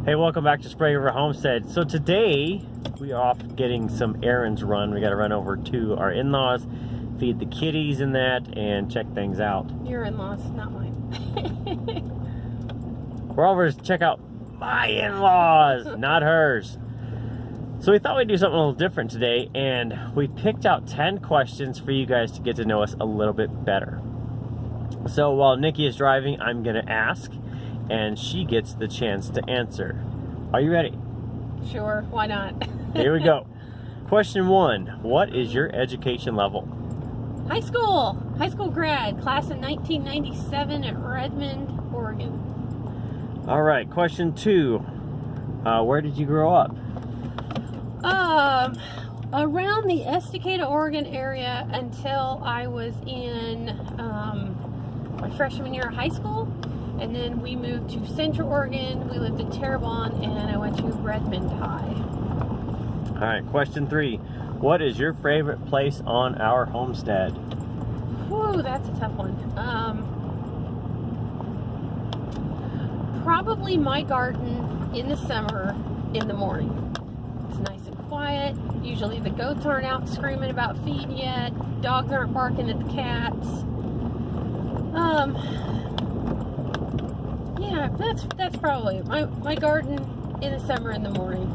Hey, welcome back to Spray River Homestead. So today we are off getting some errands run. We got to run over to our in-laws, feed the kitties and that, and check things out. Your in-laws, not mine. We're over to check out my in-laws, not hers. So we thought we'd do something a little different today, and we picked out 10 questions for you guys to get to know us a little bit better. So while Nikki is driving, I'm gonna ask, and she gets the chance to answer. Are you ready? Sure, why not? Here we go. Question 1, what is your education level? High school grad, class of 1997 at Redmond, Oregon. All right, question 2, where did you grow up? Around the Estacada, Oregon area until I was in my freshman year of high school. And then we moved to Central Oregon. We lived in Terrebonne, and I went to Redmond High. All right, question 3. What is your favorite place on our homestead? Whew, that's a tough one. Probably my garden in the summer in the morning. It's nice and quiet. Usually the goats aren't out screaming about feed yet. Dogs aren't barking at the cats. Yeah, that's probably my garden in the summer in the morning.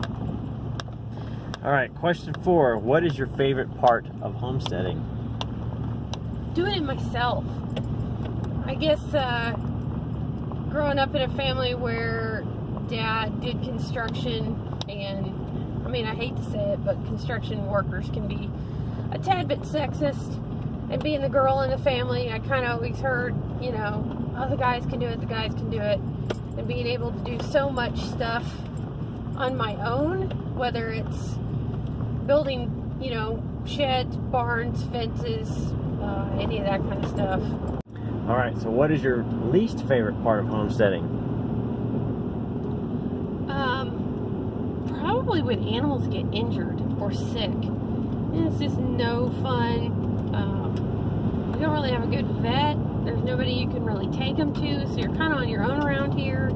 All right, question 4. What is your favorite part of homesteading? Doing it myself. I guess growing up in a family where Dad did construction, and I mean, I hate to say it, but construction workers can be a tad bit sexist. And being the girl in the family, I kind of always heard, you know, oh, the guys can do it, the guys can do it. And being able to do so much stuff on my own, whether it's building, you know, sheds, barns, fences, any of that kind of stuff. All right, so what is your least favorite part of homesteading? Probably when animals get injured or sick. It's just no fun. We don't really have a good vet. There's nobody you can really take them to, so you're kind of on your own around here.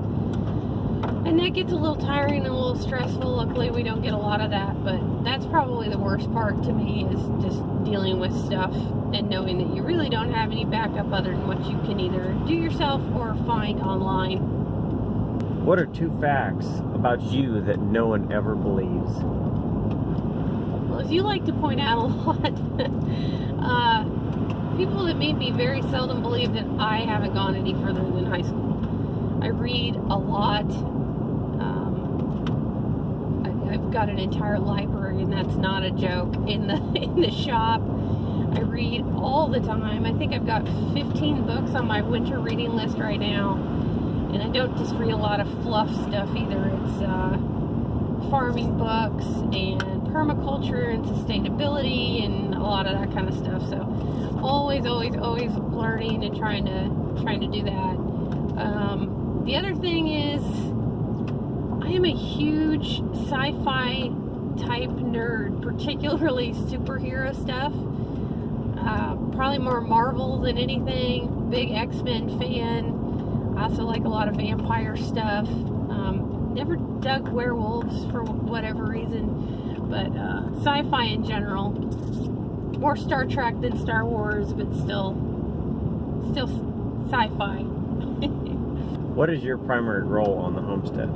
And that gets a little tiring and a little stressful. Luckily, we don't get a lot of that, but that's probably the worst part to me, is just dealing with stuff and knowing that you really don't have any backup other than what you can either do yourself or find online. What are 2 facts about you that no one ever believes? Well, as you like to point out a lot, people that meet me very seldom believe that I haven't gone any further than high school. I read a lot. I've got an entire library, and that's not a joke, in the shop. I read all the time. I think I've got 15 books on my winter reading list right now. And I don't just read a lot of fluff stuff either. It's farming books and permaculture and sustainability and a lot of that kind of stuff. So always learning and trying to do that. The other thing is, I am a huge sci-fi type nerd, particularly superhero stuff. Probably more Marvel than anything. Big X-Men fan. I also like a lot of vampire stuff. Never dug werewolves for whatever reason, but sci-fi in general. More Star Trek than Star Wars, but still sci-fi. What is your primary role on the homestead? I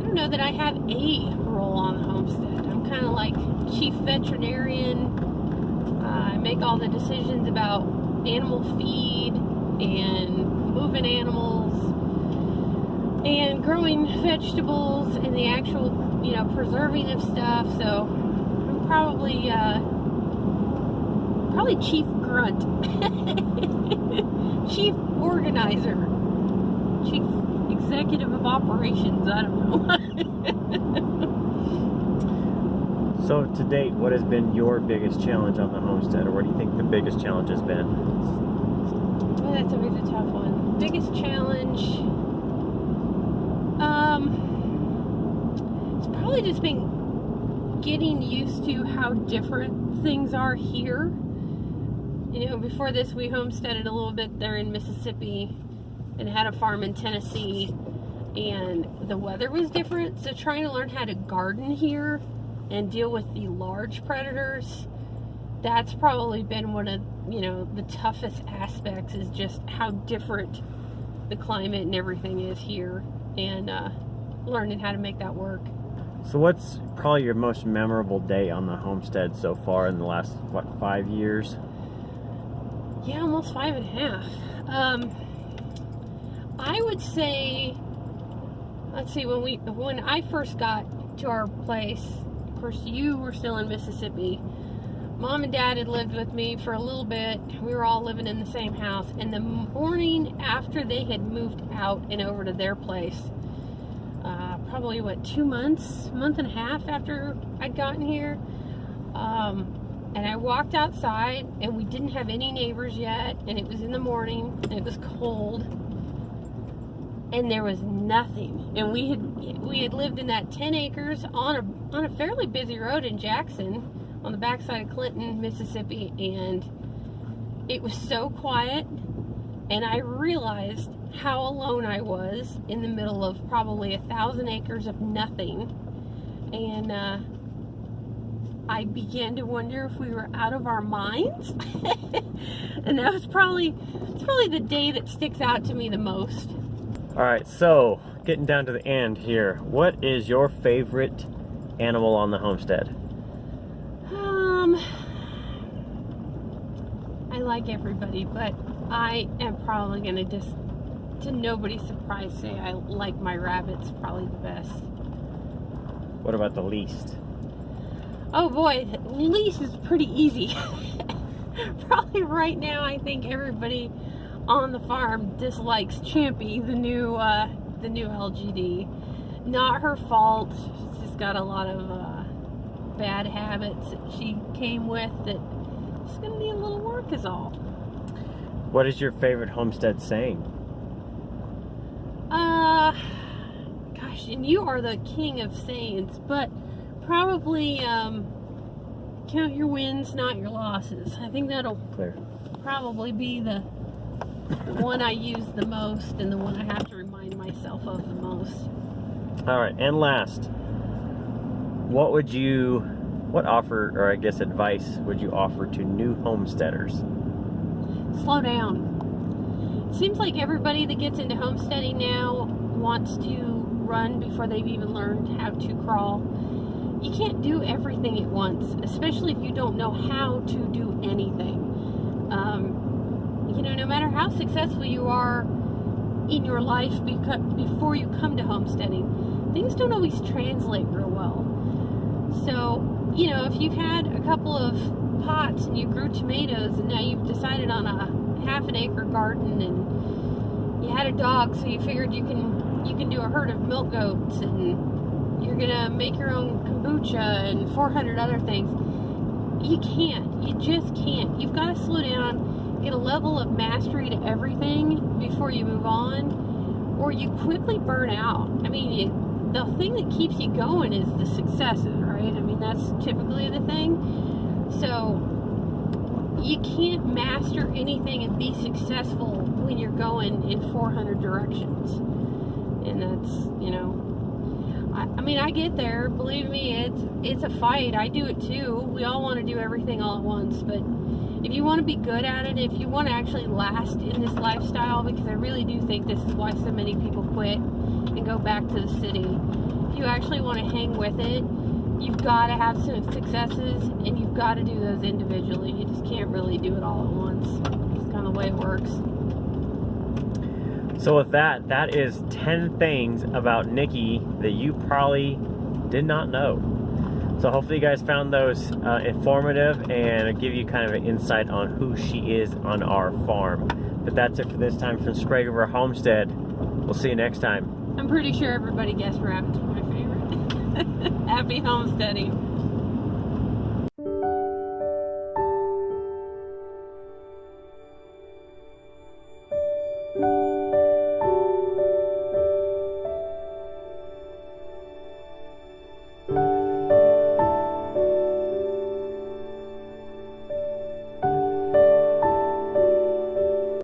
don't know that I have a role on the homestead. I'm kind of like chief veterinarian. I make all the decisions about animal feed and moving animals and growing vegetables and the actual, you know, preserving of stuff. So I'm probably chief grunt, chief organizer, chief executive of operations. I don't know. So to date, what has been your biggest challenge on the homestead, or what do you think the biggest challenge has been? Well, that's always a tough one. Biggest challenge, it's probably just been getting used to how different things are here. You know, before this, we homesteaded a little bit there in Mississippi and had a farm in Tennessee. and the weather was different. So trying to learn how to garden here and deal with the large predators, that's probably been one of, you know, the toughest aspects, is just how different the climate and everything is here, and learning how to make that work. So what's probably your most memorable day on the homestead so far in the last, what, 5 years? Yeah, almost 5.5. I would say, let's see, when I first got to our place, of course you were still in Mississippi. Mom and Dad had lived with me for a little bit. We were all living in the same house. And the morning after they had moved out and over to their place, probably, what, 2 months, month and a half after I'd gotten here, and I walked outside, and we didn't have any neighbors yet, and it was in the morning, and it was cold, and there was nothing. And we had lived in that 10 acres on a fairly busy road in Jackson, on the backside of Clinton, Mississippi, and it was so quiet, and I realized how alone I was in the middle of probably 1,000 acres of nothing. And I began to wonder if we were out of our minds. And that was probably the day that sticks out to me the most. All right, so getting down to the end here, what is your favorite animal on the homestead? I like everybody, but I am probably gonna just, to nobody's surprise, say I like my rabbits probably the best. What about the least? Oh boy, least is pretty easy. Probably right now I think everybody on the farm dislikes Champy, the new LGD. Not her fault. She's just got a lot of bad habits that she came with that it's gonna need a little work is all. What is your favorite homestead saying? Gosh, and you are the king of sayings, but probably count your wins, not your losses. I think that'll probably be the one I use the most, and the one I have to remind myself of the most. All right, and last, what offer, or I guess advice, would you offer to new homesteaders? Slow down. It seems like everybody that gets into homesteading now wants to run before they've even learned how to crawl. You can't do everything at once, especially if you don't know how to do anything. You know, no matter how successful you are in your life before you come to homesteading, things don't always translate real well. So, you know, if you've had a couple of pots and you grew tomatoes and now you've decided on a half-an-acre garden, and you had a dog, so you figured you can do a herd of milk goats, and you're gonna make your own kombucha and 400 other things. You can't. You just can't. You've got to slow down, get a level of mastery to everything before you move on, or you quickly burn out. I mean, the thing that keeps you going is the successes, right? I mean, that's typically the thing. So you can't master anything and be successful when you're going in 400 directions. And that's, you know, I mean, I get there. Believe me, it's a fight. I do it too. We all want to do everything all at once, but if you want to be good at it, if you want to actually last in this lifestyle, because I really do think this is why so many people quit and go back to the city. If you actually want to hang with it, you've got to have some successes, and you've got to do those individually. You just can't really do it all at once. It's kind of the way it works. So with that is 10 things about Nikki that you probably did not know. So hopefully you guys found those informative and give you kind of an insight on who she is on our farm. But that's it for this time from Sprague River Homestead. We'll see you next time. I'm pretty sure everybody guessed rabbits are my favorite. Happy homesteading.